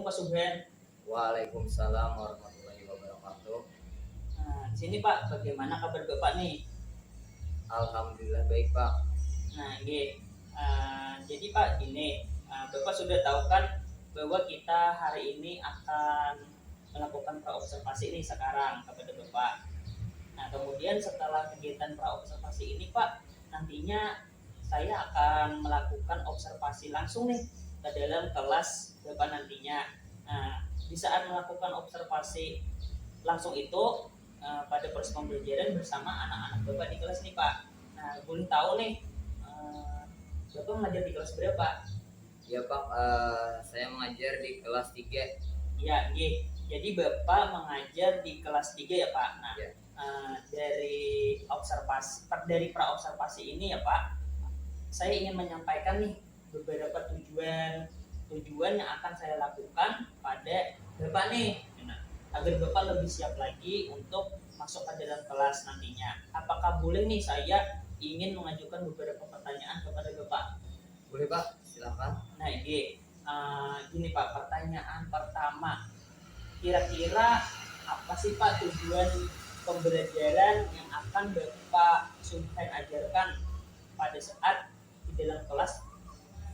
Pak Subhan. Waalaikumsalam warahmatullahi wabarakatuh. Nah, di sini Pak, bagaimana kabar Bapak nih? Alhamdulillah baik Pak. Nah, ini jadi Pak gini, Bapak sudah tahu kan bahwa kita hari ini akan melakukan praobservasi ini sekarang kepada Bapak. Nah, kemudian setelah kegiatan praobservasi ini Pak, nantinya saya akan melakukan observasi langsung nih ke dalam kelas Bapak nantinya. Nah, di saat melakukan observasi langsung itu pada proses pembelajaran bersama anak-anak Bapak di kelas nih Pak. Nah, boleh tahu nih Bapak mengajar di kelas berapa? Ya Pak, saya mengajar di kelas 3. Ya, iya. Jadi Bapak mengajar di kelas 3 ya Pak. Nah, Ya. dari praobservasi ini ya Pak, saya ingin menyampaikan nih beberapa tujuan yang akan saya lakukan pada Bapak nih. Nah, agar Bapak lebih siap lagi untuk masuk ke dalam kelas nantinya. Apakah boleh nih saya ingin mengajukan beberapa pertanyaan kepada Bapak? Boleh Pak, silakan. Nah, gini Pak, pertanyaan pertama. Kira-kira apa sih Pak tujuan pembelajaran yang akan Bapak Subhan ajarkan pada saat di dalam kelas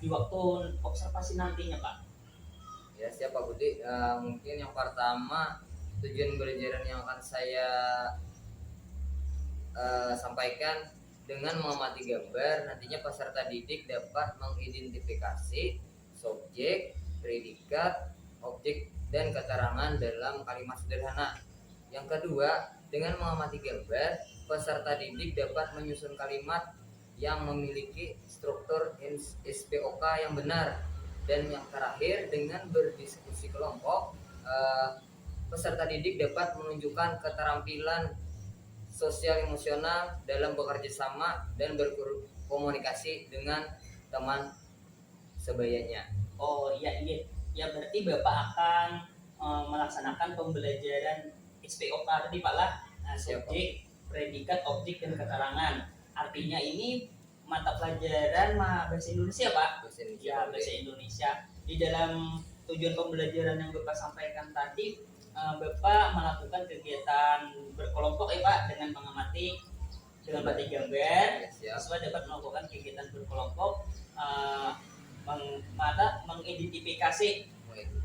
di waktu observasi nantinya Pak? Ya siap Pak Budi. Mungkin yang pertama, tujuan pembelajaran yang akan saya sampaikan dengan mengamati gambar, nantinya peserta didik dapat mengidentifikasi subjek, predikat, objek, dan keterangan dalam kalimat sederhana. Yang kedua, dengan mengamati gambar, peserta didik dapat menyusun kalimat yang memiliki struktur SPOK yang benar. Dan yang terakhir, dengan berdiskusi kelompok, peserta didik dapat menunjukkan keterampilan sosial emosional dalam bekerja sama dan berkomunikasi dengan teman sebayanya. Oh iya, ya berarti Bapak akan melaksanakan pembelajaran SPOK tadi Pak lah. Nah, subjek, predikat, objek, dan keterangan. Artinya ini mata pelajaran bahasa Indonesia Pak? Bahasa Indonesia. Ya, bahasa Indonesia. Di dalam tujuan pembelajaran yang Bapak sampaikan tadi, Bapak melakukan kegiatan berkelompok ya Pak, dengan mengamati gambar, siswa dapat melakukan kegiatan berkelompok, mengidentifikasi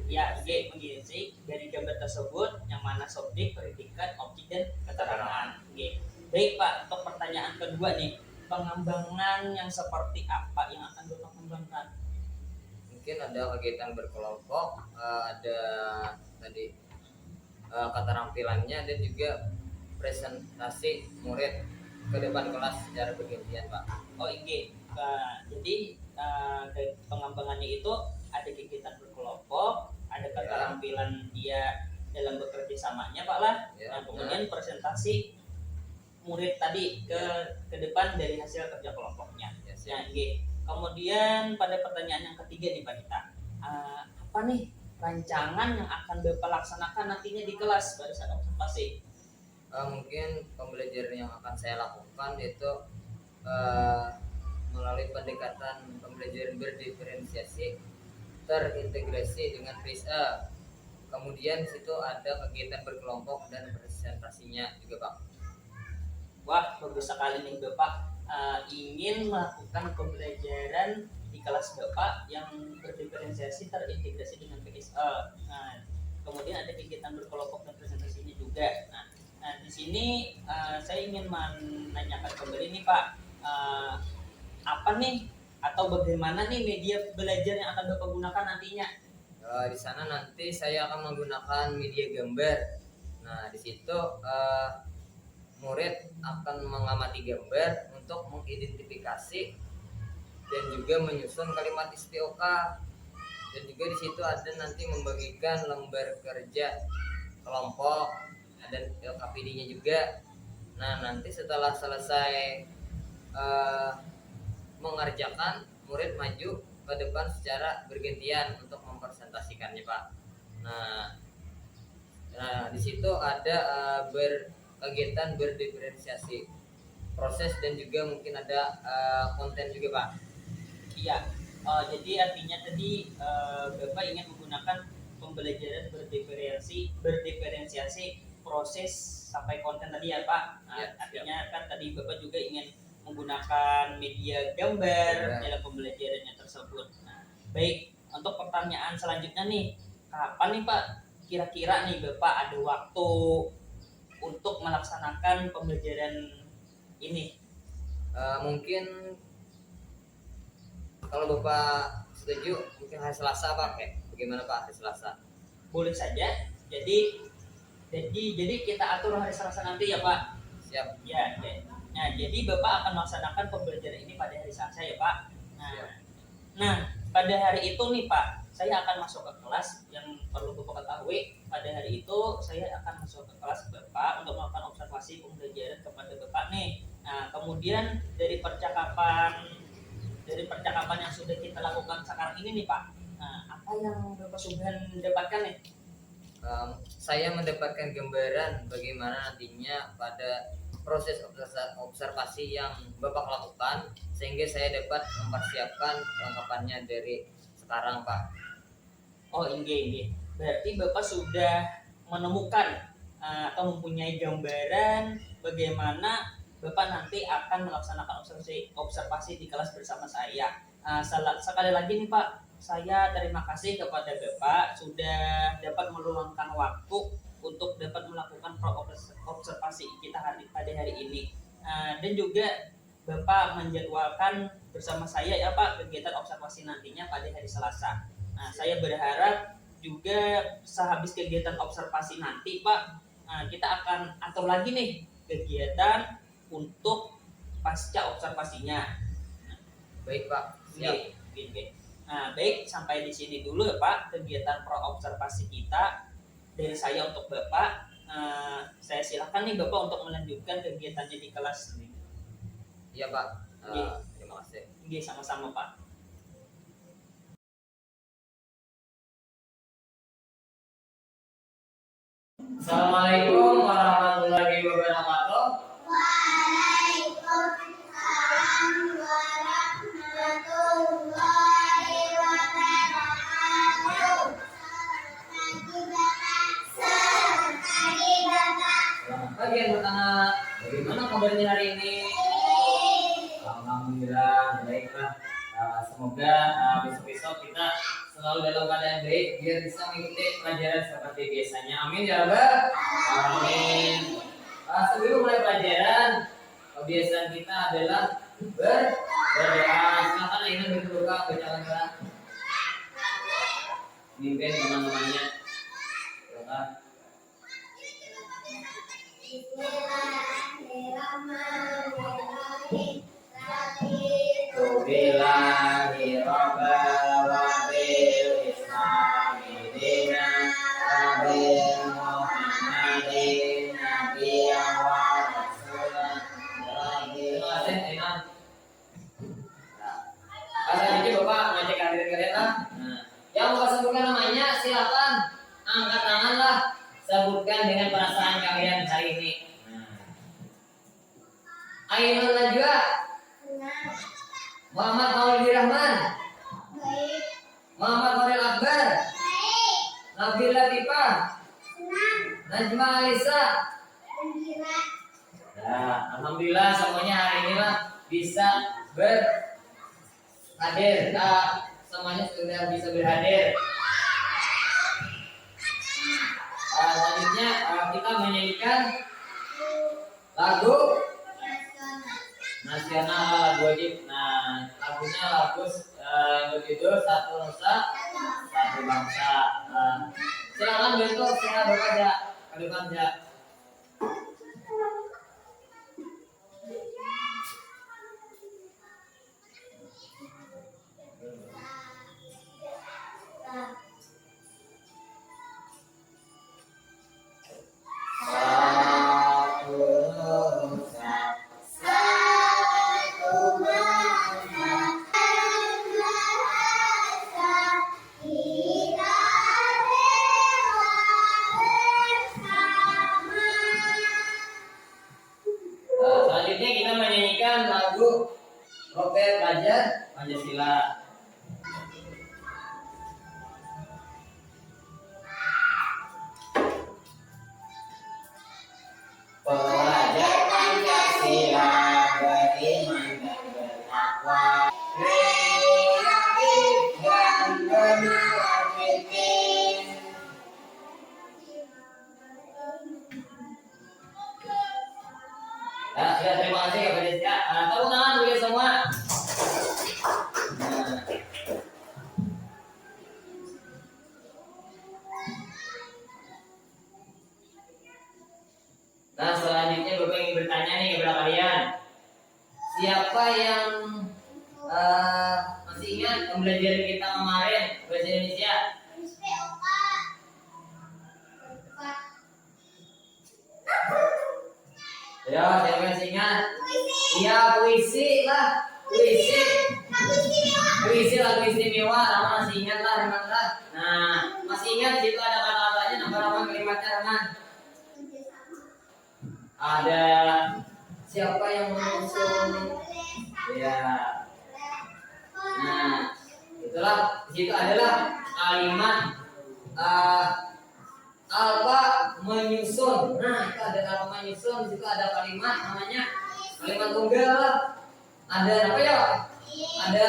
mengidentifikasi dari gambar tersebut yang mana subjek, predikat, objek, dan keterangan. Baik Pak, untuk pertanyaan kedua nih, pengembangan yang seperti apa yang akan Bapak kembangkan? Mungkin ada kegiatan berkelompok, ada tadi keterampilannya, dan juga presentasi murid ke depan kelas secara bergantian Pak. Oh iya, jadi pengembangannya itu ada kegiatan berkelompok, ada keterampilan dia dalam bekerja samanya Pak lah. Nah, kemudian presentasi murid tadi ke depan dari hasil kerja kelompoknya. Nah, kemudian pada pertanyaan yang ketiga nih Pak Dita, apa nih rancangan yang akan Bapak laksanakan nantinya di kelas pada saat observasi? Mungkin pembelajaran yang akan saya lakukan yaitu melalui pendekatan pembelajaran berdiferensiasi terintegrasi dengan PISA. Kemudian situ ada kegiatan berkelompok dan presentasinya juga Pak. Wah, bagus sekali nih Bapak ingin melakukan pembelajaran di kelas Bapak yang berdiferensiasi terintegrasi dengan PSE. Nah, kemudian ada kegiatan berkelompok dan presentasinya juga. Nah, di sini saya ingin menanyakan kembali nih Pak, apa nih atau bagaimana nih media belajar yang akan Bapak gunakan nantinya? Di sana nanti saya akan menggunakan media gambar. Nah, di situ murid akan mengamati gambar untuk mengidentifikasi dan juga menyusun kalimat SPOK. Dan juga di situ ada nanti membagikan lembar kerja kelompok dan LKPD-nya juga. Nah, nanti setelah selesai mengerjakan, murid maju ke depan secara bergantian untuk mempresentasikannya Pak. Nah di situ ada kegiatan berdiferensiasi proses dan juga mungkin ada konten juga Pak. Iya, jadi artinya tadi Bapak ingin menggunakan pembelajaran berdiferensiasi proses sampai konten tadi ya Pak. Nah, Ya, artinya kan tadi Bapak juga ingin menggunakan media gambar dalam pembelajarannya tersebut. Nah, baik, untuk pertanyaan selanjutnya nih, kapan nih Pak kira-kira nih Bapak ada waktu untuk melaksanakan pembelajaran ini? Mungkin kalau Bapak setuju mungkin hari Selasa Pak, bagaimana Pak hari Selasa? Boleh saja. Jadi kita atur hari Selasa nanti ya Pak. Siap. Ya. Nah, jadi Bapak akan melaksanakan pembelajaran ini pada hari Selasa ya Pak. Nah, pada hari itu nih Pak, saya akan masuk ke kelas. Yang perlu Bapak ketahui, pada hari itu saya akan masuk ke kelas Bapak untuk melakukan observasi pembelajaran kepada Bapak nih. Nah, kemudian dari percakapan yang sudah kita lakukan sekarang ini nih Pak, nah, apa yang Bapak sudah dapatkan nih? Saya mendapatkan gambaran bagaimana nantinya pada proses observasi yang Bapak lakukan, sehingga saya dapat mempersiapkan kelengkapannya dari sekarang Pak. Oh ini, berarti Bapak sudah menemukan atau mempunyai gambaran bagaimana Bapak nanti akan melaksanakan observasi di kelas bersama saya. Sekali lagi nih Pak, saya terima kasih kepada Bapak sudah dapat meluangkan waktu untuk dapat melakukan observasi kita pada hari ini. Dan juga Bapak menjadwalkan bersama saya ya Pak kegiatan observasi nantinya pada hari Selasa. Nah, saya berharap juga sehabis kegiatan observasi nanti Pak, kita akan atur lagi nih kegiatan untuk pasca observasinya. Baik Pak. Siap. Oke. Nah, baik, sampai di sini dulu ya Pak kegiatan observasi kita dari saya untuk Bapak. Saya silakan nih Bapak untuk melanjutkan kegiatannya di kelas. Iya Pak. Terima kasih. Oke, sama-sama Pak. Assalamualaikum warahmatullahi wabarakatuh. Waalaikumsalam warahmatullahi wabarakatuh. Selamat pagi Bapak. Selamat pagi anak-anak. Bagaimana kabarnya hari ini? Alhamdulillah baiklah. Semoga besok-besok kita selalu dalam keadaan baik biar bisa mengikuti pelajaran seperti biasanya. Amin ya Rabbal. Amin. Sebelum mulai pelajaran, kebiasaan kita adalah berdoa. Silakan Aina berdoa, bacakan doa. Mimpin teman-temannya. Silakan. Bismillahirrahmanirrahim. Billahi rabbal wa bil islami dinan wa bil muhammadin nabiyyan wa rasulan. Terima kasih Aina. Selanjutnya Bapak mengajak kalian lah. Yang Bapak sebutkan namanya silakan angkat tangan lah. Sebutkan dengan perasaan kalian hari ini. Ainul Najwa, Muhammad Maulidi Rahman, Baik. Muhammad Nuril Akbar, Baik. Nabil Latifah, Senang. Najma Alisa. Gembira. Ya, alhamdulillah semuanya hari ini lah bisa berhadir. Semuanya sudah bisa berhadir. Selanjutnya kita menyanyikan lagu nasional, lagu wajib. Nah, lagunya lagu yang berjudul Satu Nusa Satu Bangsa. Silakan bentuk saya bekerja ke depan ya. Selanjutnya kita menyanyikan lagu Roket Pelajar Pancasila. Ya, sudah terima kasih kepada Sia. Tepuk tangan bagi semua. Nah, nah, selanjutnya Bapak ingin bertanya nih kepada kalian. Siapa yang masih ingat pembelajaran kita kemarin bahasa Indonesia? SPOK. Ya, siapa yang masih ingat? Puisi. Iya, puisi lah. Puisi. Lagu istimewa. Puisi lagu istimewa. Rama masih ingat lah, Rama lah. Nah, masih ingat situ ada kata-katanya, nama-nama kalimatnya, Rama? Ada siapa yang mengusung? Ya. Nah, itulah di situ adalah kalimat apa menyusun. Nah, itu ada kalimat menyusun. Di situ ada kalimat namanya kalimat tunggal lah. Ada apa ya? Ada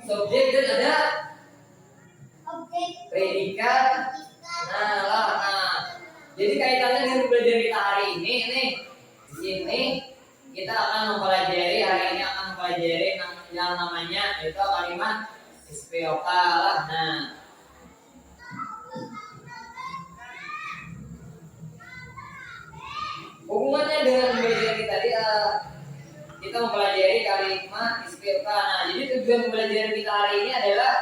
subjek dan ada Objek. predikat. Nah, lah. Nah, jadi kaitannya dengan pembelajaran kita hari ini nih. Di sini kita akan mempelajari yang namanya itu kalimat SPOK lah. Nah, hubungannya dengan pembelajaran kita tadi kita mempelajari kalimat SPOK. Nah, jadi tujuan pembelajaran kita hari ini adalah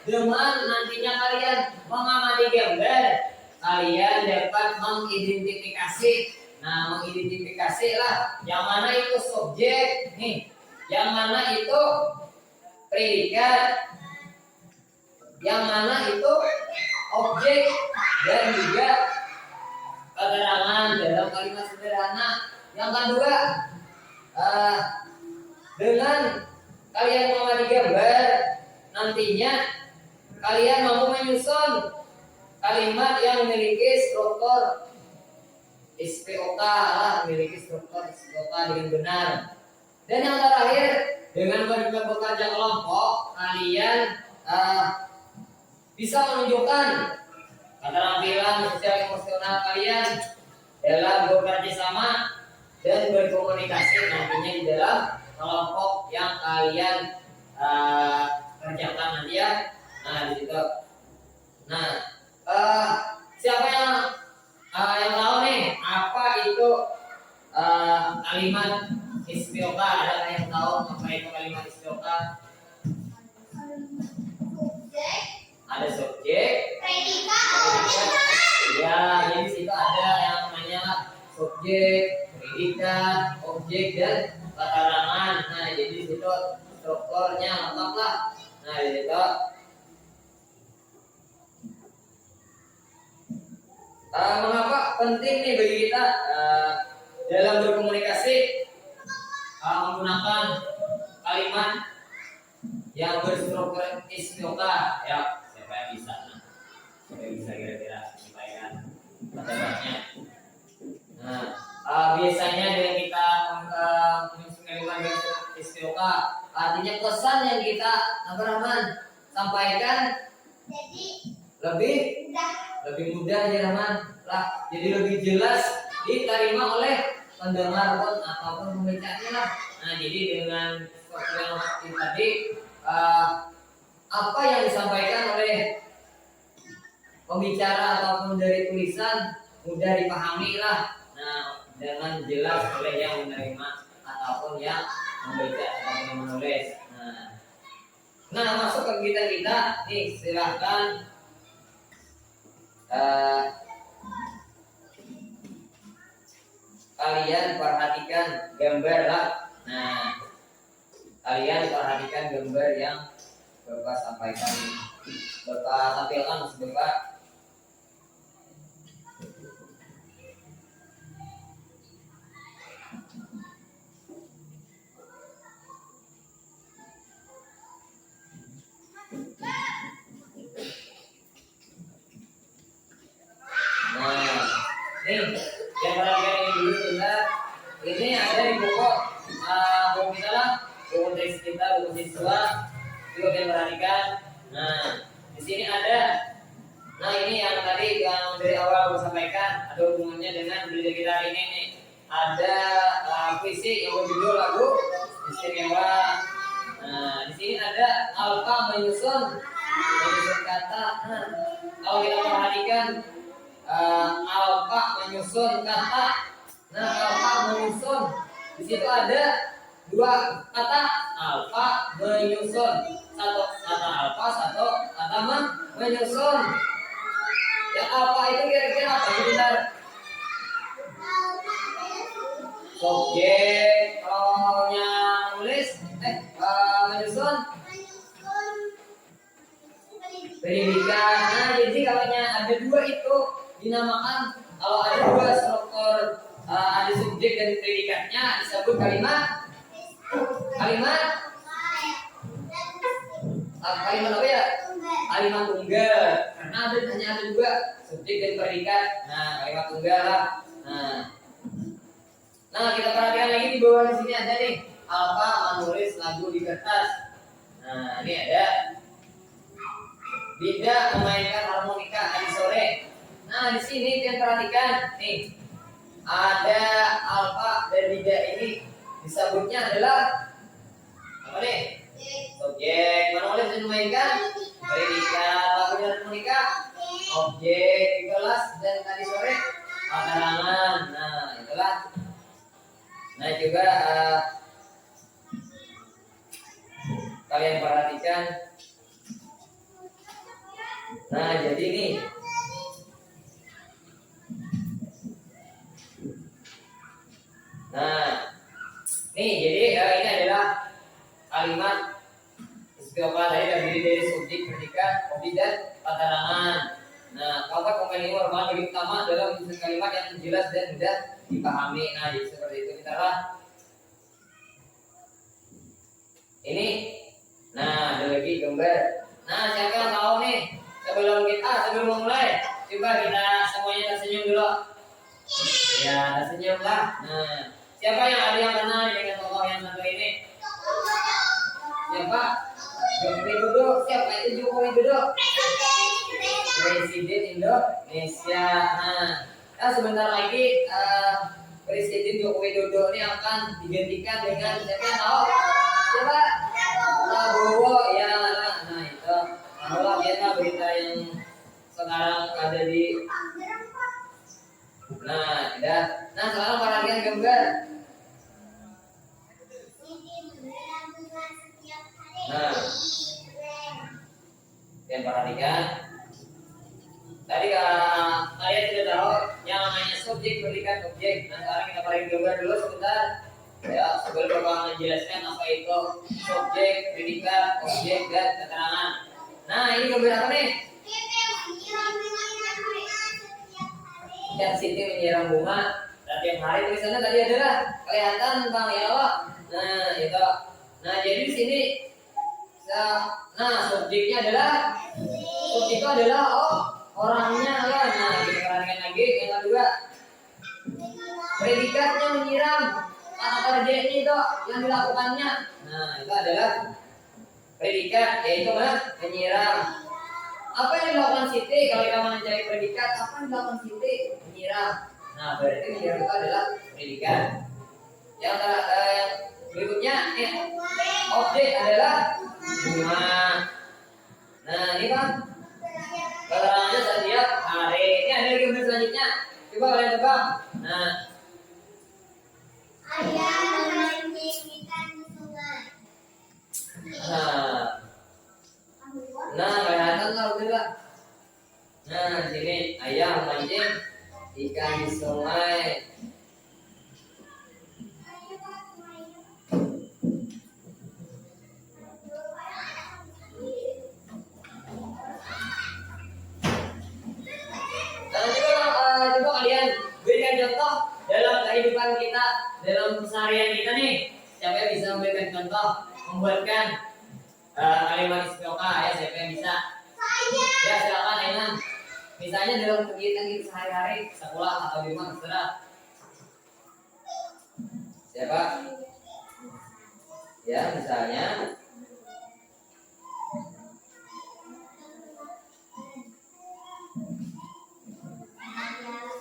dengan nantinya kalian mengamati gambar, kalian dapat mengidentifikasi. Nah, mengidentifikasi lah yang mana itu subjek nih, yang mana itu predikat, yang mana itu objek dan juga keterangan dalam kalimat sederhana. Yang kedua, dengan kalian mengamati gambar, nantinya kalian mampu menyusun kalimat yang memiliki struktur SPOK lah, memiliki struktur SPOK dengan benar. Dan yang terakhir, dengan bekerja kelompok, kalian bisa menunjukkan keterampilan sosial emosional kalian dalam bekerja sama dan berkomunikasi nantinya di dalam kelompok yang kalian kerjakan nanti ya. Nah, di situ. Nah, siapa yang tahu nih apa itu kalimat SPOK? Ada yang tahu apa itu kalimat SPOK? Subjek. Ada subjek, Predikat. ya, jadi situ ada yang namanya subjek, predikat, objek dan keterangan. Nah, jadi di situ strukturnya lengkap lah. Nah, di situ mengapa penting nih bagi kita dalam berkomunikasi menggunakan kalimat yang berstruktur SPOK? Ya, siapa yang bisa? Siapa yang bisa kira-kira menyampaikan pendapatnya? Nah, biasanya dengan kita menyusun SPOK, artinya pesan yang kita sampaikan Jadi lebih mudah ya Rahman lah, jadi lebih jelas diterima oleh pendengar pun ataupun pembacanya lah. Nah, jadi dengan seperti yang tadi apa yang disampaikan oleh pembicara ataupun dari tulisan mudah dipahami lah. Nah, dengan jelas oleh yang menerima ataupun yang membaca ataupun yang menulis. Nah, masuk ke kita nih, silahkan kalian perhatikan gambar lah. Nah, kalian perhatikan gambar yang Bapak sampaikan, Bapak tampilkan maksud Bapak. Nah, nih yang perhatikan ini dulu kita. Ini ada di buku kita lah, buku teks kita, buku siswa. Juga kalian perhatikan. Nah, di sini ada. Nah, ini yang tadi yang dari awal aku sampaikan ada hubungannya dengan belajar kita hari ini nih. ada puisi yang berjudul lagu istimewa. Nah, di sini ada alfa menyusun kata. Nah, kalau kita perhatikan alfa menyusun kata. Nah, alfa menyusun di situ ada dua kata alfa menyusun, satu kata alfa, satu kata menyusun. Yang alfa itu kira-kira apa? Bentar. Subjek, kalau yang nulis menyusun predikat. Nah, jadi kalau ada dua itu dinamakan, kalau ada dua struktur, ada subjek dan predikatnya disebut kalimat apa ya? Kalimat tunggal. Karena hanya ada dua subjek dan predikat. Nah, kalimat tunggal lah. Nah, kita perhatikan lagi di bawah di sini ada nih alfa menulis lagu di kertas. Nah, ini ada Dinda memainkan harmonika tadi sore. Nah, di sini kalian perhatikan nih ada alfa dan Dinda ini disebutnya adalah apa nih? Subjek. Menulis dan memainkan predikat lagu dan harmonika. Objek di kelas dan tadi sore keterangan. Nah, itulah. Nah, juga kalian perhatikan. Nah, jadi nih jadi ini adalah kalimat istilah tadi terdiri dari subjek, predikat, objek dan keterangan. Nah, keempat komponen ini merupakan bagian utama dalam menyusun kalimat yang jelas dan mudah dipahami. Nah, jadi seperti itu kita lah. Ini, nah ada lagi gambar. Nah, siapa yang tahu nih? Sebelum memulai, coba kita semuanya tersenyum dulu. Ya, tersenyum lah. Nah, siapa yang ada yang kenal dengan tokoh yang satu ini? Siapa? Jokowi Widodo. Siapa itu Jokowi Widodo? Presiden Indonesia. Nah, sebentar lagi Presiden Joko Widodo ini akan digantikan dengan siapa yang tahu? Siapa? Prabowo ya. Nah, itu. Kalau kita berita yang sekarang ada di. Nah, tidak. Nah, sekarang perhatikan gambar. Nah, kalian perhatikan. Tadi kalian sudah tahu yang namanya subjek, predikat, objek. Nah, sekarang kita perhatikan gambar dulu sebentar. Ya, sebelum Bapak menjelaskan apa itu subjek, predikat, objek, dan keterangan. Nah, ini gambar apa nih? Yang Siti menyiram bunga setiap hari. Tulisannya tadi adalah kelihatan Bang ya Allah. Nah, itu. Nah, jadi di sini subjeknya adalah orangnya lah. Nah, kita perhatikan lagi yang kedua. Predikatnya menyiram, kata kerjanya itu yang dilakukannya. Nah, itu adalah predikat, yaitu menyiram. Apa yang dilakukan Siti? Kalau kita mencari predikat, apa yang dilakukan Siti? Menyiram. Nah, berarti menyiram itu adalah predikat. Yang berikutnya, objek adalah bunga. Nah, ini Bang, keterangannya setiap hari. Ini ada gambar selanjutnya. Coba kalian tebak. Nah, ayah memancing ikan di sungai. nah kelihatan tahu tidak? Nah, di sini ayah memancing ikan di sungai. Coba kalian berikan contoh dalam kehidupan kita, dalam keseharian kita nih. Siapa yang bisa memberikan contoh, membuatkan kalimat istimewa ya? Siapa yang bisa? Ya, silakan Aiman. Misalnya dalam kegiatan kita sehari-hari, sekolah atau di rumah, terserah. Siapa? Ya, misalnya.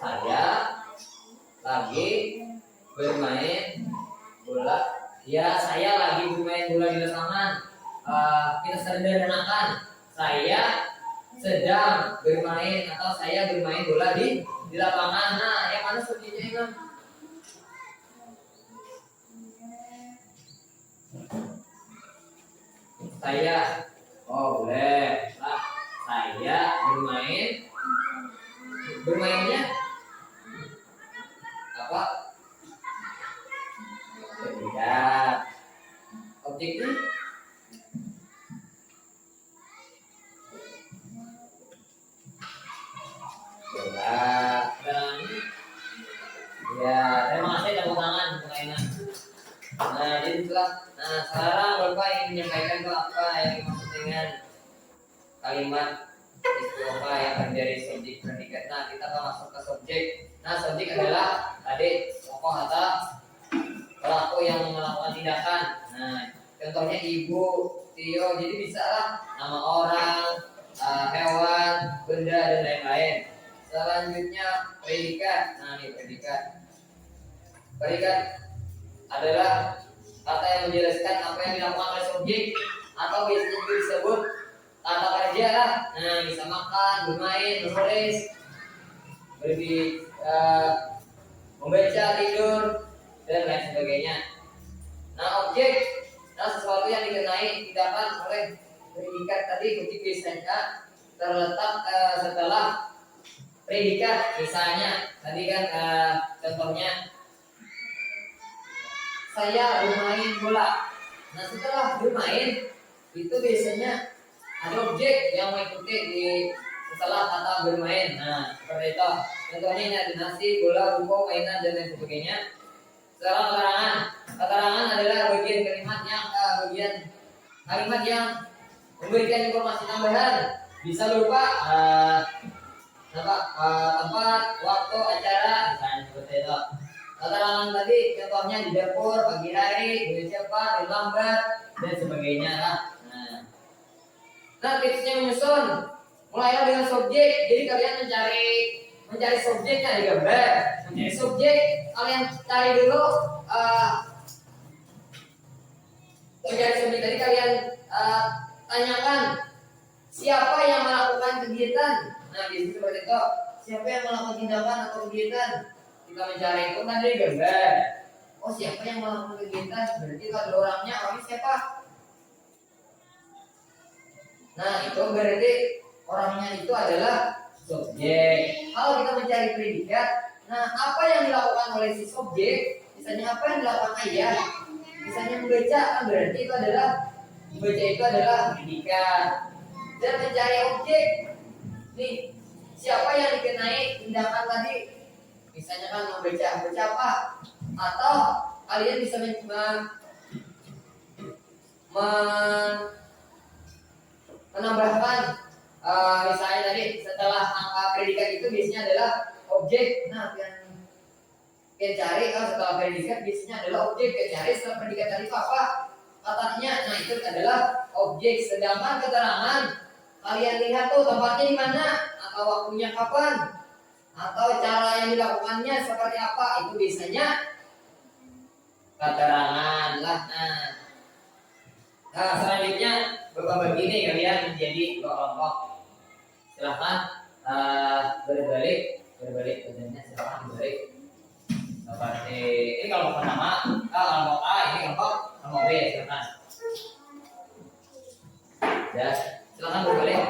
Saya lagi bermain bola. Ya, saya lagi bermain bola di lapangan. Kita sederhanakan, saya sedang bermain atau saya bermain bola di lapangan. Nah, yang mana subjeknya Imam? Saya. Oh, boleh. Nah, saya bermainnya apa? Tidak. Objeknya bola. Dan ya, terima kasih tepuk tangan untuk Aina. Nah, jadi itulah. Nah, sekarang Bapak ingin menyampaikan tuh apa yang dimaksud dengan kalimat istilah yang menjadi subjek predikat. Nah, kita akan masuk ke subjek. Nah, subjek adalah tadi tokoh atau pelaku yang melakukan tindakan. Nah, contohnya ibu, Tio, jadi bisa lah nama orang, hewan, benda dan lain-lain. Selanjutnya predikat. Nah, ini predikat. Predikat adalah kata yang menjelaskan apa yang dilakukan oleh subjek atau biasanya juga disebut kata kerja lah. Nah, bisa makan, bermain, menulis, membaca, tidur, dan lain sebagainya. Nah, objek, sesuatu yang dikenai tindakan oleh predikat tadi. Objek biasanya terletak setelah predikat. Misalnya tadi kan contohnya saya bermain bola. Nah, setelah bermain itu biasanya ada objek yang mengikuti di setelah kata bermain. Nah, seperti itu. Contohnya ini ada nasi, bola, buku, mainan, dan lain sebagainya. Sekarang keterangan. Keterangan adalah bagian kalimat yang memberikan informasi tambahan. Bisa berupa tempat, waktu, acara, misalnya seperti itu. Keterangan tadi contohnya di dapur, pagi hari, dengan siapa, di lambat, dan sebagainya lah. Nah, tipsnya menyusun. Mulailah dengan subjek. Jadi kalian mencari subjeknya di gambar. Mencari subjek, kalian cari dulu mencari subjek tadi kalian tanyakan siapa yang melakukan kegiatan. Nah, di situ seperti itu. Siapa yang melakukan tindakan atau kegiatan? Kita mencari itu kan dari gambar. Oh, siapa yang melakukan kegiatan? Berarti kalau orangnya siapa? Nah, itu berarti orangnya itu adalah subjek. Kalau kita mencari predikat, nah apa yang dilakukan oleh si subjek? Misalnya apa yang dilakukan ayah? Misalnya membaca, kan berarti itu adalah predikat. Dan mencari objek, nih siapa yang dikenai tindakan tadi? Misalnya kan membaca apa? Atau kalian bisa menambahkan misalnya tadi setelah angka predikat itu biasanya adalah objek. Nah, yang cari setelah predikat biasanya adalah objek. Yang cari setelah predikat tadi itu apa? Katanya. Nah, itu adalah objek. Sedangkan keterangan kalian lihat tuh tempatnya di mana atau waktunya kapan atau cara yang dilakukannya seperti apa, itu biasanya keterangan lah. Nah, selanjutnya Bapak begini kalian menjadi dua kelompok. Silahkan berbalik badannya, silahkan berbalik. Seperti ini kelompok pertama, kelompok A, ini kelompok B, silahkan. Ya, silahkan berbalik.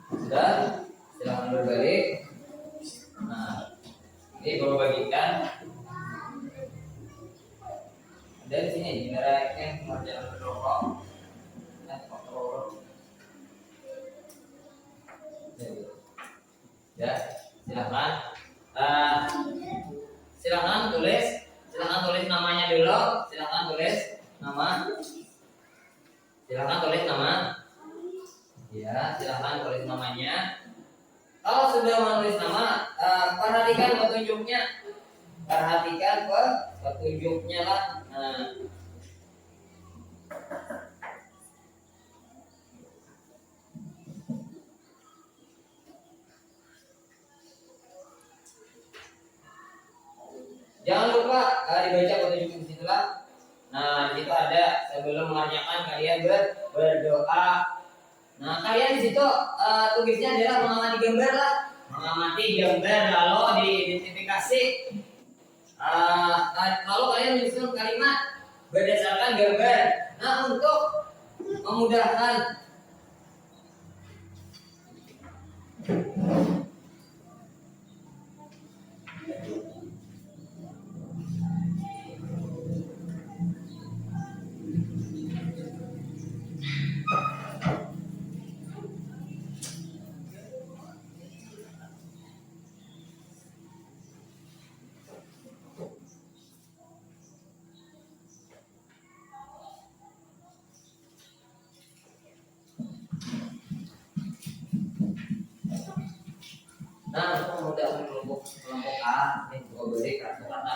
Sudah, silahkan berbalik. Nah, ini baru bagikan. Dan sini generasi yang mengerjakan berkelompok. Ya, silahkan. Silahkan tulis namanya dulu. Silahkan tulis nama. Ya, silahkan tulis namanya. Kalau sudah menulis nama, perhatikan petunjuknya. Perhatikan petunjuknya lah. Nah, jangan lupa dibaca petunjuk di situ lah. Nah, di situ ada sebelum mengerjakan kalian berdoa. Nah, kalian di situ tugasnya adalah mengamati gambar lah. Mengamati gambar lalu diidentifikasi. Lalu kalian menyusun kalimat berdasarkan gambar. Nah, untuk memudahkan untuk memudahkan kelompok A, ini juga boleh kartu kata.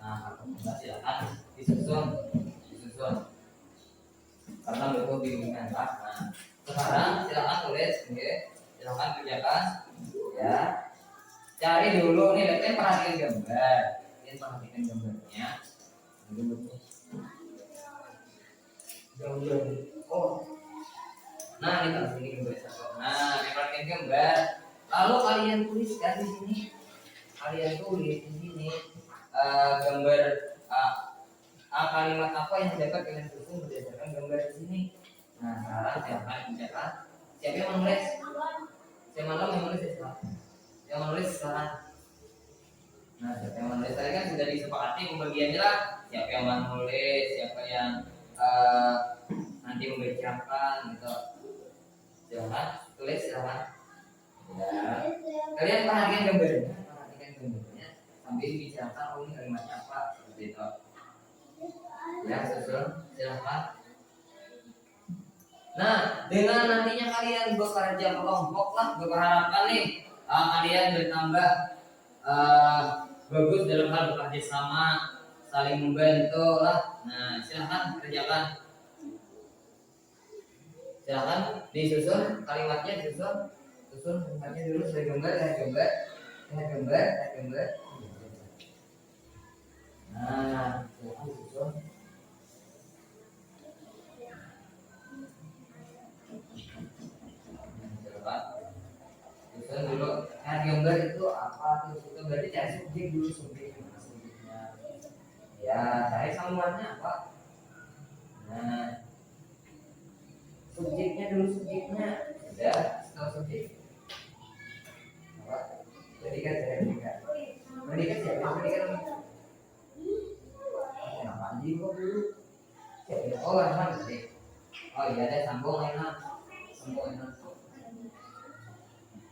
Nah, kartu kata silakan disusun. Karena itu bimbingan Pak. Nah, sekarang silakan tulis, silakan kerjakan, ya. Cari dulu nih, lihatnya perhatikan gambar. Ini perhatikan gambarnya. Gambar. Oh. Nah, ini taruh sini gambar satu. Nah, perhatikan gambar. Lalu kalian tuliskan di sini. Kalian tulis di sini gambar kalimat apa yang dapat kalian susun berdasarkan gambar di sini. Nah, sekarang siapa yang menulis? Yang menulis sekarang. Nah, siapa yang menulis tadi kan sudah disepakati pembagiannya lah. Siapa yang menulis, siapa yang nanti membacakan gitu. Silakan tulis silakan. Ya. Kalian perhatikan gambarnya, sambil dibicarakan ini kalimatnya apa seperti itu. Ya, susun silakan. Nah, dengan nantinya kalian bekerja kelompok lah, berharapkan nih kalian bertambah bagus dalam hal bekerja sama, saling membantu lah. Nah, silakan kerjakan. Silakan disusun kalimatnya, susun kalimatnya dulu sebagai gambar. Nah, silakan disusun. Susun dulu. Nah, gambar itu apa tuh? Itu berarti cari subjek dulu, subjeknya. Ya, cari sambungannya apa? Nah, subjeknya dulu. Sudah, setelah subjek. Apa? Predikat. Predikat siapa? Kenapa anjing kok dulu? Oh, enak sih. Oh iya, ada sambung enak.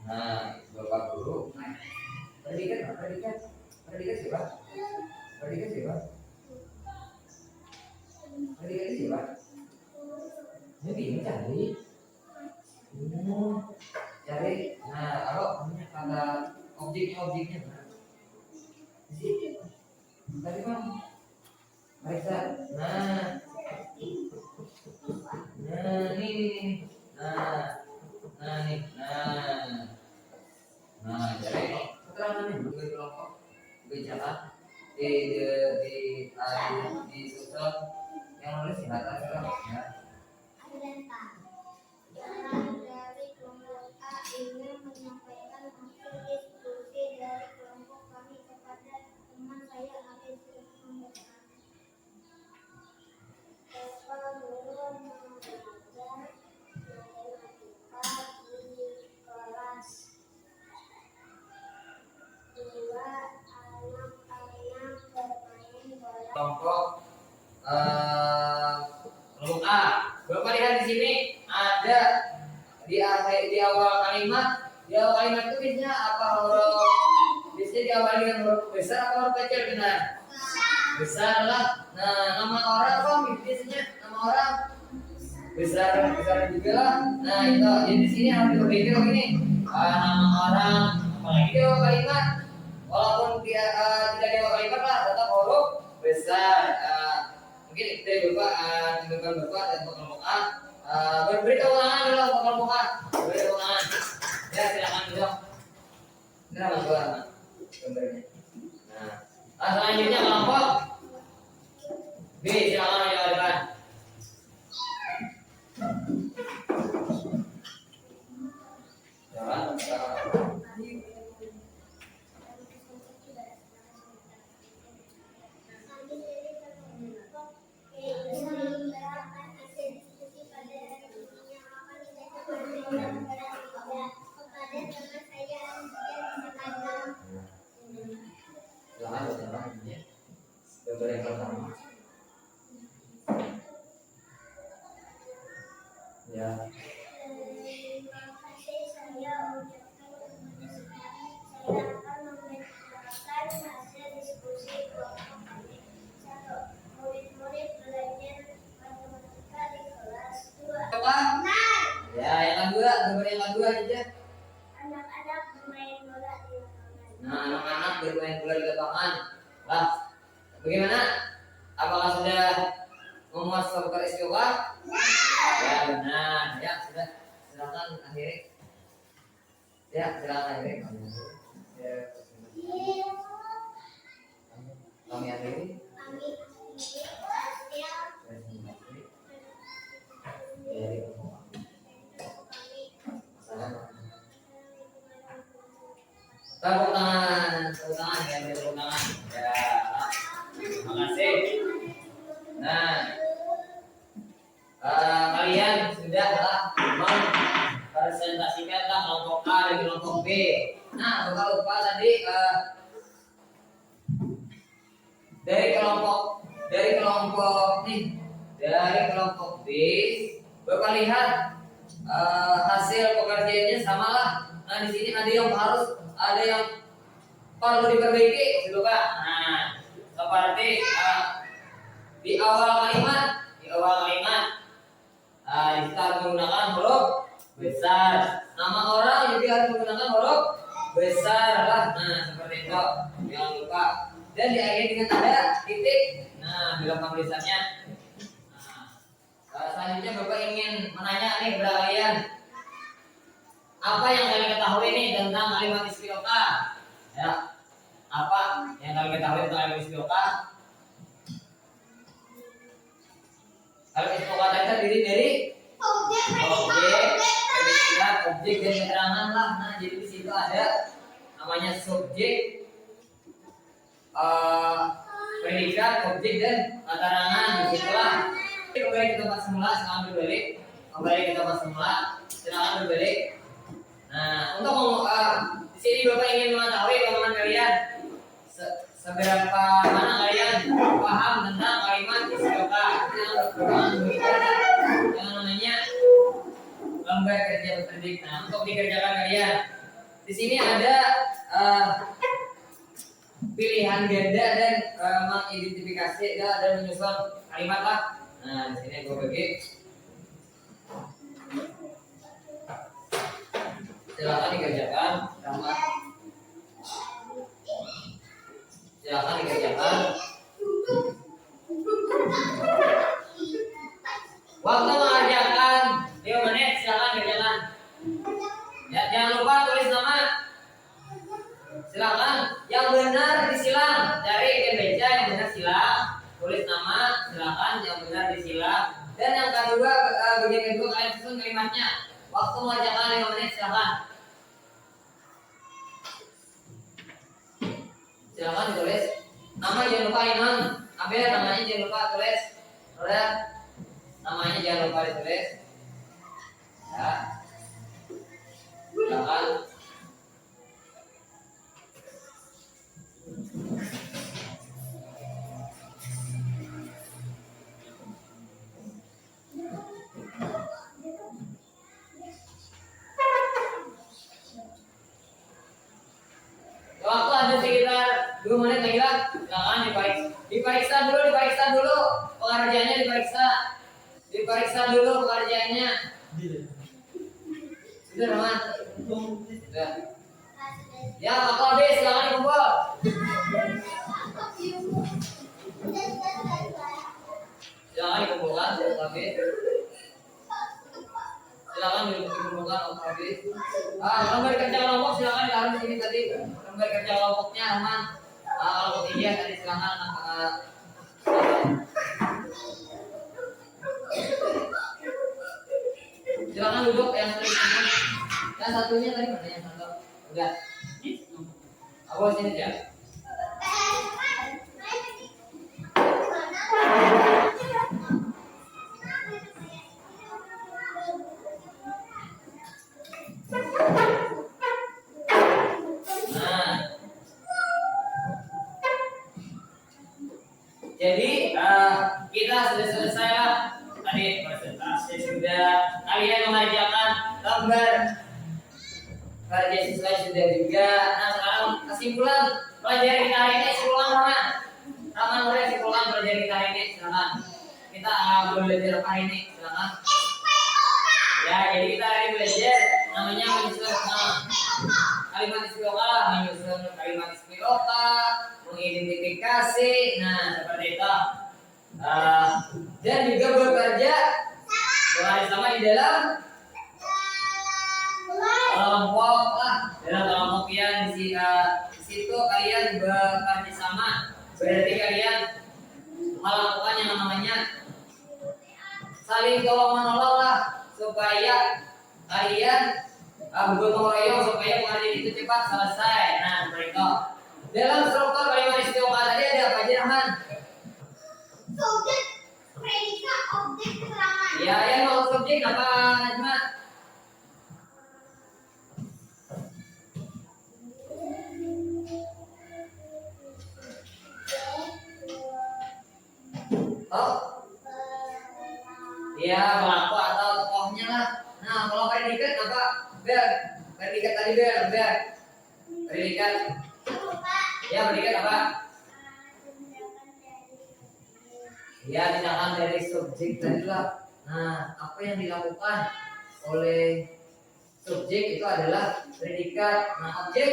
Nah, Bapak Guru. Predikat siapa? Ini bingung cari. Nah, kalau kata objeknya di sini. Tadi kan periksa. Nah, ini. Nah, jadi keterangannya dulu di kelompok bicara di susun yang nulis silakan ya. Dari kelompok A ingin menyampaikan hasil diskusi dari kelompok kami kepada teman saya Arif Muhammad. Eva belum mengajar matematika di kelas 2. Anak-anak bermain bola. Kelompok kelompok A. Bapak lihat di sini ada di awal kalimat itu biasanya apa huruf? Biasanya diawali dengan huruf besar atau huruf kecil benar? Besar lah. Nah, nama orang kok biasanya nama orang besar juga lah. Nah itu jadi di sini harus berpikir begini, nama orang apalagi dia kalimat, walaupun dia tidak dia kalimat lah tetap huruf besar. Mungkin dari bapak dan bapak beri kewenangan dulu bapak beri kewenangan ya, silakan dulu. Kenapa kewenangan gambarnya? Nah selanjutnya kelompok B, silakan menjawabkan. Gambar yang pertama. Ya. Ya, yang kedua, gambar yang kedua aja. Anak-anak bermain bola di lapangan. Nah, anak-anak bermain bola di lapangan. Lah, bagaimana? Apakah sudah memuaskan perkara istiwa? Ya, benar. Ya, sudah. Silakan akhiri. Ya, silakan akhiri. Ya. Kami akhiri. Tepuk tangan ya, tepuk tangan. Ya, terima kasih. Nah, kalian sudah mempresentasikan kelompok A dan kelompok B. Nah, bukan lupa tadi dari kelompok B, Bapak lihat hasil pekerjaannya sama lah. Nah, di sini ada yang perlu diperbaiki, gitu Pak. Nah, seperti di awal kalimat, kita harus menggunakan huruf besar. Nama orang juga harus menggunakan huruf besar lah. Nah, seperti itu. Jangan lupa. Dan diakhiri dengan ada titik. Nah, dalam tulisannya. Selanjutnya Bapak ingin menanya nih kepada kalian, apa yang kalian ketahui nih tentang kalimat istiqoqa? Ya, apa yang kalian ketahui tentang kalimat istiqoqa? Kalimat istiqoqa terdiri dari objek dan keterangan lah. Nah, jadi di situ ada namanya subjek, predikat, objek dan keterangan. Disitulah. Kembali ke tempat semula, silakan berbalik. Silakan berbalik. Nah, untuk di sini Bapak ingin mengetahui pemahaman kalian seberapa mana kalian paham tentang kalimat istiqoqa. Yang namanya lembar kerja berperdik. Nah, untuk dikerjakan kalian, di sini ada pilihan ganda dan mengidentifikasi dan menyusun kalimat lah. Nah, di sini gue bagi. Silakan dikerjakan. Waktu mengerjakan 5 menit, silakan kerjakan. Ya, jangan lupa tulis nama. Silakan yang benar disilang, cari meja yang benar silang, tulis nama, silakan yang benar disilang. Dan yang kedua, bagian kedua kalian susun kalimatnya. Waktu mengerjakan 5 menit, silakan. Silakan ditulis. Nama jangan lupa Imam. Abel namanya jangan lupa tulis. Udah. Namanya jangan lupa ditulis. Ya. Silakan. Waktu ada sekitar 2 menit lagi lah. Silakan diperiksa dulu. Pengerjaannya diperiksa diperiksa dulu pekerjaannya. Sudah teman? Sudah. Ya, waktu habis, silakan dikumpul. Silakan dikumpulkan waktu habis. Silakan dikumpulkan waktu habis. Lembar kerja kelompok silakan ditaruh di sini tadi. Lembar kerja kelompoknya aman. Kalau ketiga tadi silakan silakan duduk yang sering duduk. Yang satunya tadi mana yang satu? Udah. Awas sini aja. Nah, jadi kita sudah selesai lah. Tadi presentasi sudah, kalian mengerjakan gambar kerja siswa sudah juga. Nah sekarang kesimpulan pelajaran kita hari ini silakan Rahman. Rahman boleh simpulkan pelajaran kita hari ini silakan. Kita belajar apa hari ini silakan. Ya jadi kita hari ini belajar namanya menyusun kalimat istimewa, menyusun kalimat istimewa, mengidentifikasi. Nah seperti itu. Dan juga bekerja bersama di dalam kelompok lah, dalam kelompok yang di situ kalian bekerja sama, berarti kalian melakukan yang namanya saling tolong menolong lah, supaya kalian bergotong royong supaya pekerjaan itu cepat selesai. Nah seperti itu. Dalam struktur kalimat istimewa tadi ada apa aja Rahman? Subjek, predikat, objek, keterangan. Ya, yang mau subjek apa Najma? Oh, ya pelaku atau tokohnya lah. Nah, kalau predikat apa? Ber, predikat tadi ber. Predikat. Ya, predikat apa? Ya, tindakan dari subjek tadi lah. Nah, apa yang dilakukan oleh subjek itu adalah predikat. Nah, objek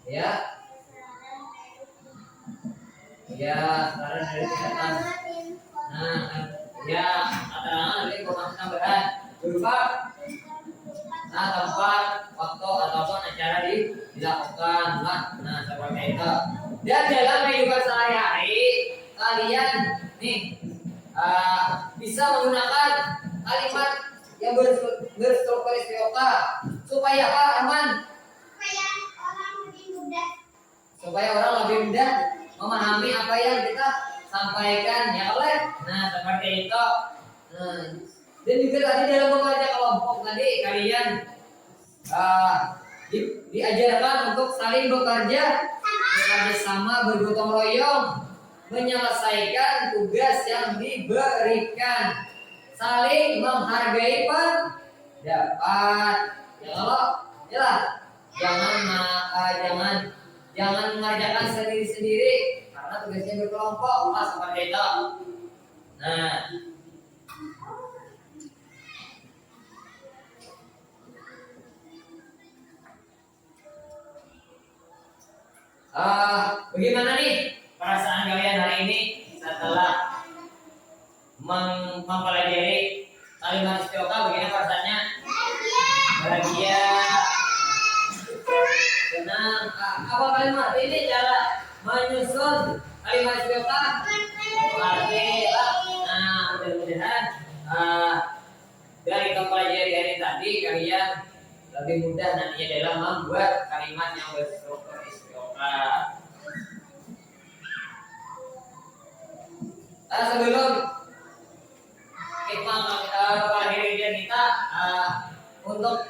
ya. Ya, saran dari tindakan. Nah, ya, keterangan dari informasi tambahan berupa tempat, waktu ataupun acara dilakukan lah. Nah, seperti itu. Dan dalam kehidupan sehari-hari kalian nih bisa menggunakan kalimat yang berstruktur istimewa supaya apa aman? Supaya orang lebih mudah memahami apa yang kita sampaikan ya oleh. Nah seperti itu. Dan juga tadi dalam bekerja kelompok tadi kalian diajarkan untuk saling bekerja sama, bergotong royong, menyelesaikan tugas yang diberikan, saling menghargai pendapat. Ya kalau ya jangan mengerjakan sendiri-sendiri karena tugasnya berkelompok lah seperti itu. Nah, bagaimana nih perasaan kalian hari ini setelah mempelajari kalimat istimewa? Bagaimana perasaannya? Bahagia, senang. Apa kalimat ini cara menyusun kalimat istimewa? Berarti lah. Nah, mudah-mudahan dari mempelajari hari tadi kalian lebih mudah nantinya dalam membuat kalimat yang berstruktur istimewa. Sebelum kita mengakhiri kita untuk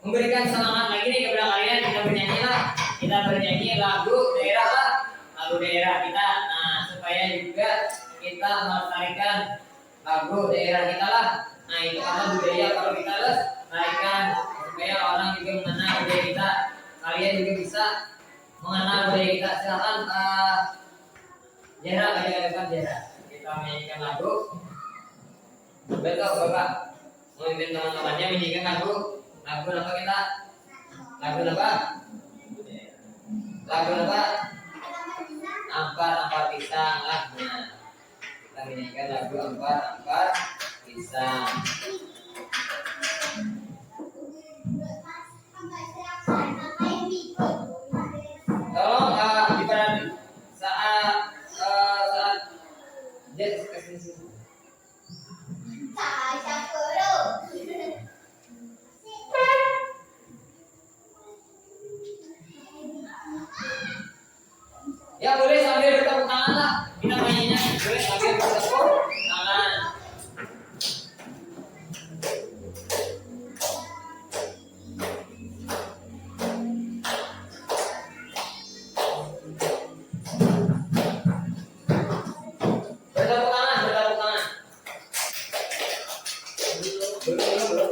memberikan semangat lagi nih kepada kalian, kita bernyanyi lagu daerah kita. Nah supaya juga kita melestarikan lagu daerah kita lah. Nah itu karena budaya kalau kita lestarikan supaya orang juga mengenal budaya kita. Kalian juga bisa mengenal budaya kita. Silakan Jera, ayo Jera. Kita menyanyikan lagu. Betul Bapak. Memimpin teman-temannya menyanyikan lagu. Lagu apa kita? Lagu apa? Lagu apa? Ampar pisang lah. Nah, kita menyanyikan lagu ampar pisang. Tolong di pada saat Jess kasih sini. Ya boleh sambil bertepuk tangan lah. Kita mainnya boleh sambil bertepuk tangan. Bertepuk tangan, bertepuk tangan. Belum.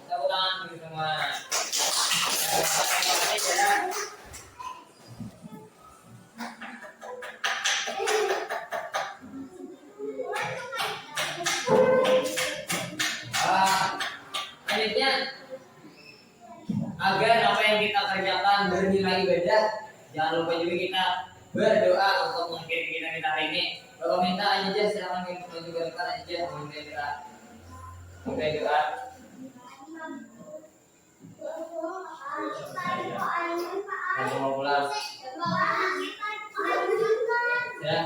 Tepuk tangan dulu semua. Selanjutnya, agar apa yang kita kerjakan bernilai ibadah, jangan lupa juga kita berdoa untuk mengakhiri kita hari ini. Kalau minta aja silakan kita juga dekat aja minta doa. Langsung mau pulang. Ya.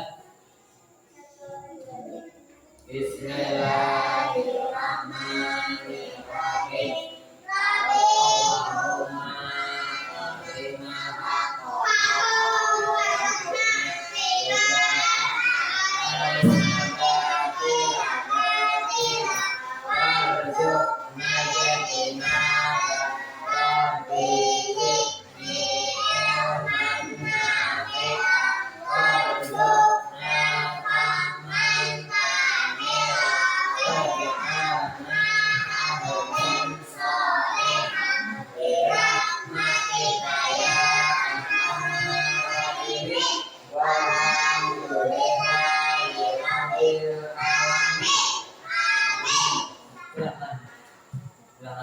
Bismillahirrahmanirrahim.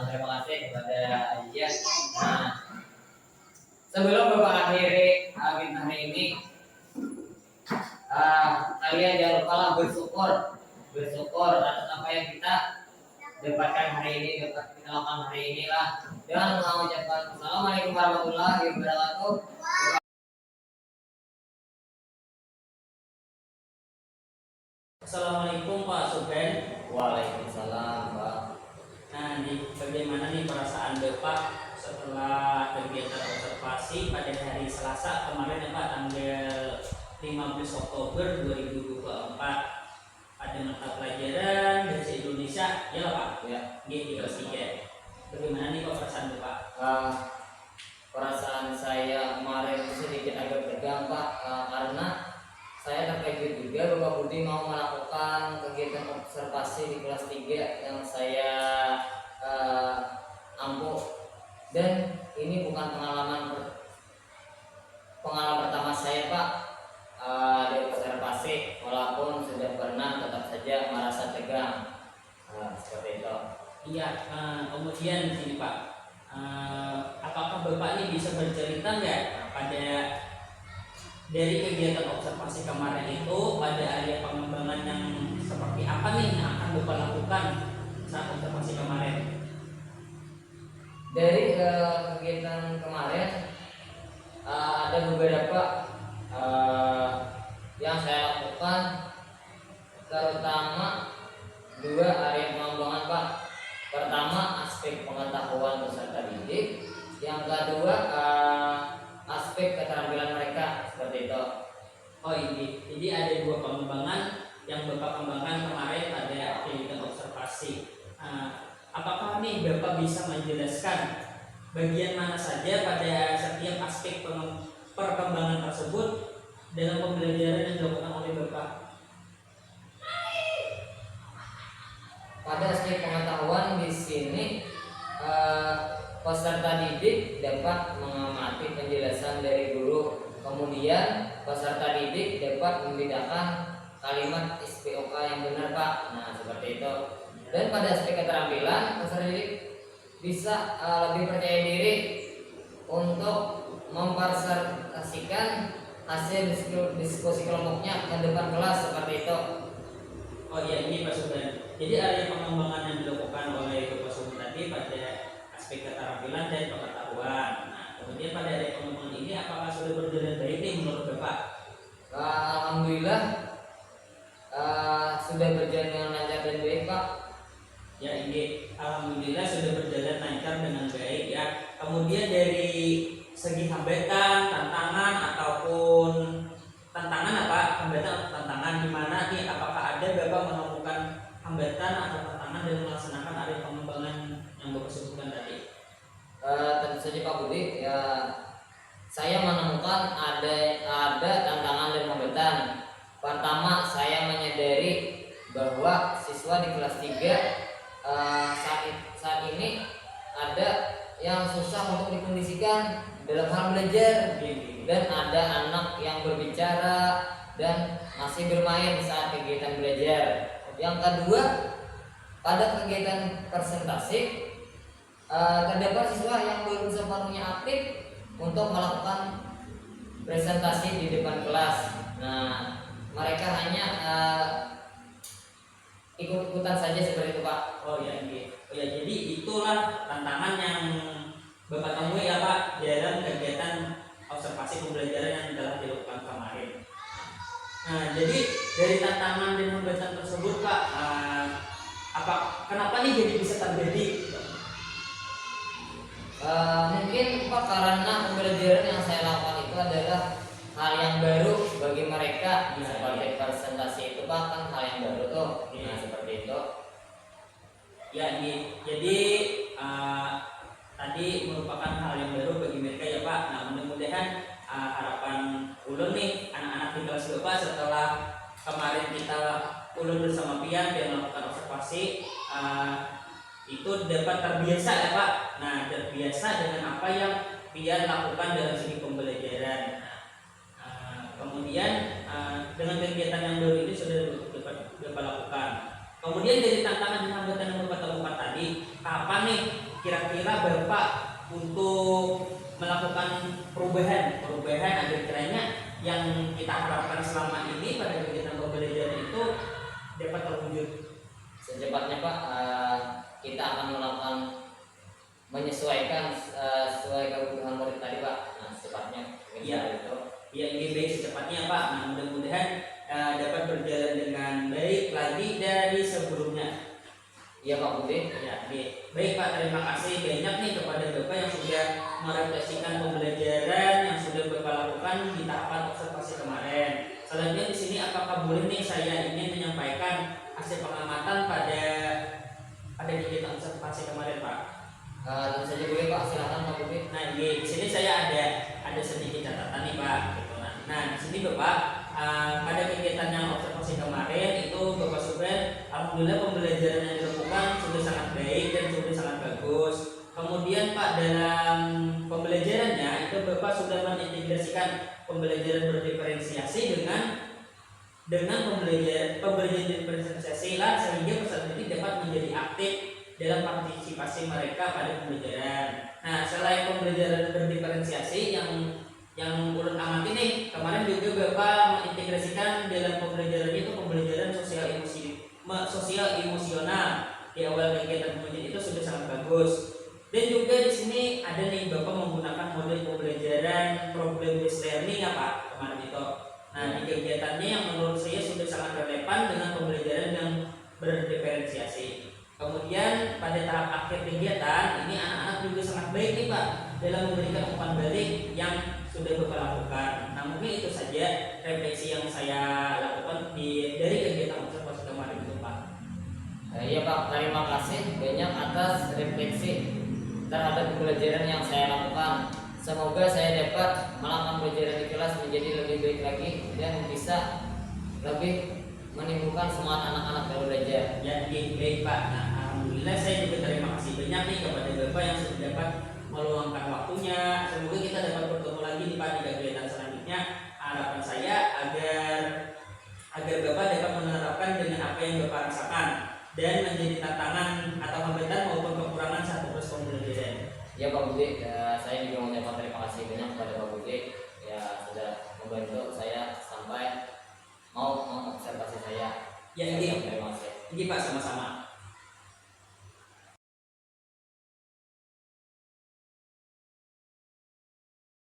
Terima kasih kepada Aisyah. Nah, sebelum Bapak akhiri agenda hari ini, kalian jangan lupa bersyukur atas apa yang kita dapatkan hari ini, dapat kita lakukan hari ini lah. Dan mengucapkan Assalamualaikum warahmatullahi wabarakatuh. Assalamualaikum Pak Suben. Waalaikumsalam Pak. Nah, bagaimana nih perasaan Bapak setelah kegiatan observasi pada hari Selasa kemarin ya Pak, tanggal 15 Oktober 2024 pada mata pelajaran bahasa Indonesia ya Pak? Ya. Di kelas 3. Bagaimana nih Pak perasaan Bapak? Perasaan saya kemarin sedikit agak tegang Pak, karena saya terkejut juga Bapak Budi mau melakukan kegiatan observasi di kelas 3 yang saya ampuh. Dan ini bukan pengalaman pertama saya Pak di observasi, walaupun sudah pernah tetap saja merasa tegang. Seperti itu. Iya, kemudian di sini Pak, apakah Bapak ini bisa bercerita nggak pada dari kegiatan observasi kemarin itu pada area pengembangan yang seperti apa nih yang akan Bapak lakukan saat observasi kemarin? Dari kegiatan kemarin ada beberapa yang saya lakukan, terutama dua area pengembangan Pak. Pertama aspek pengetahuan peserta didik, yang kedua aspek keterampilan mereka, seperti itu. Oh ini, jadi ada dua pengembangan yang Bapak kembangkan kemarin pada aktivitas observasi. Apakah nih Bapak bisa menjelaskan bagian mana saja pada setiap aspek perkembangan tersebut dalam pembelajaran yang dilakukan oleh Bapak? Pada aspek pengetahuan di sini peserta didik dapat mengamati penjelasan dari guru, kemudian peserta didik dapat membedakan kalimat SPOK yang benar Pak. Nah seperti itu. Dan pada aspek keterampilan peserta didik bisa lebih percaya diri untuk mempresentasikan hasil diskusi kelompoknya ke depan kelas, seperti itu. Oh iya, ini Pak Subhan. Jadi area pengembangan yang dilakukan oleh Bapak Subhan tadi pada aspek keterampilan dan pengetahuan. Nah, kemudian pada area pengembangan ini apakah sudah berjalan baik nih menurut Bapak? Alhamdulillah sudah berjalan dengan lancar dan baik Pak. Ya ini alhamdulillah sudah berjalan lancar dengan baik ya. Kemudian dari segi hambatan, tantangan ataupun tantangan apa? Hambatan atau tantangan di mana nih? Apakah ada Bapak menemukan hambatan atau tantangan dalam melaksanakan area pengembangan yang Bapak sebutkan tadi? Tentu saja Pak Budi, ya saya menemukan ada tantangan dan hambatan. Pertama, saya menyadari bahwa siswa di kelas 3 saat ini ada yang susah untuk dikondisikan dalam hal belajar, dan ada anak yang berbicara dan masih bermain saat kegiatan belajar. Yang kedua, pada kegiatan presentasi terdapat siswa yang belum sepenuhnya aktif untuk melakukan presentasi di depan kelas. Nah, mereka hanya ikut-ikutan saja, seperti itu Pak. Oh ya, jadi itulah tantangan yang Bapak temui ya Pak dalam kegiatan observasi pembelajaran yang telah dilakukan kemarin. Nah, jadi dari tantangan dan hambatan tersebut Pak, kenapa nih jadi bisa terjadi? Mungkin Pak karena pembelajaran yang saya lakukan itu adalah hal yang baru bagi mereka. Seperti presentasi itu Pak, kan hal yang baru tuh. Nah seperti itu. Ya ini jadi tadi merupakan hal yang baru bagi mereka ya Pak. Nah mudah-mudahan harapan ulun nih anak-anak di kelas Bapak setelah kemarin kita ulun bersama Pian dan melakukan observasi itu dapat terbiasa ya Pak. Nah terbiasa dengan apa yang Pian lakukan dalam segi pembelajaran. Kemudian dengan kegiatan yang baru ini sudah dapat lakukan. Kemudian dari tantangan dan hambatan yang Bapak temukan tadi, kapan nih kira-kira Bapak untuk melakukan perubahan agar kiranya yang kita harapkan selama ini pada kegiatan pembelajaran itu dapat terwujud? Secepatnya Pak, kita akan melakukan menyesuaikan sesuai kebutuhan murid tadi Pak. Nah secepatnya. Iya itu. Ya ini baik secepatnya Pak. Nah mudah-mudahan dapat berjalan dengan baik lagi dari sebelumnya. Iya Pak Budi. Ya, baik Pak, terima kasih banyak nih kepada Bapak yang sudah merefleksikan pembelajaran yang sudah Bapak lakukan di tahapan observasi kemarin. Selanjutnya di sini apakah boleh nih saya ingin menyampaikan hasil pengamatan pada kegiatan observasi kemarin Pak? Tentu saja boleh Pak, silakan Pak Budi. Nah, di sini saya ada sedikit catatan nih Pak. Gitu. Nah, di sini Bapak pada kegiatan yang observasi kemarin itu Bapak Subhan, alhamdulillah pembelajaran yang dilakukan sudah sangat baik dan sudah sangat bagus. Kemudian Pak, dalam pembelajarannya itu Bapak sudah mengintegrasikan pembelajaran berdiferensiasi dengan pembelajaran diferensiasi lah, sehingga peserta didik dapat menjadi aktif dalam partisipasi mereka pada pembelajaran. Nah, selain pembelajaran berdiferensiasi yang ulun amati nih, kemarin juga Bapak mengintegrasikan dalam pembelajaran itu pembelajaran sosial emosional di awal kegiatan pendidikan, itu sudah sangat bagus. Dan juga di sini ada nih Bapak menggunakan model pembelajaran problem based learning ya Pak kemarin itu. Nah, di kegiatannya yang menurut saya sudah sangat relevan dengan pembelajaran yang berdiferensiasi. Kemudian pada tahap akhir kegiatan ini anak-anak juga sangat baik nih Pak dalam memberikan umpan balik yang sudah Bapak lakukan. Nah, mungkin itu saja refleksi yang saya lakukan dari kegiatan observasi kemarin itu Pak. Iya Pak, terima kasih banyak atas refleksi terhadap pembelajaran yang saya lakukan. Semoga saya dapat melakukan pembelajaran di kelas menjadi lebih baik lagi dan bisa lebih menimbulkan semangat anak-anak dalam belajar. Ya, baik Pak. Nah, alhamdulillah saya juga terima kasih banyak nih kepada Bapak yang sudah dapat meluangkan waktunya. Semoga kita dapat bertemu lagi nih Pak di kegiatan selanjutnya. Harapan saya agar Bapak dapat menerapkan dengan apa yang Bapak rasakan dan menjadi tantangan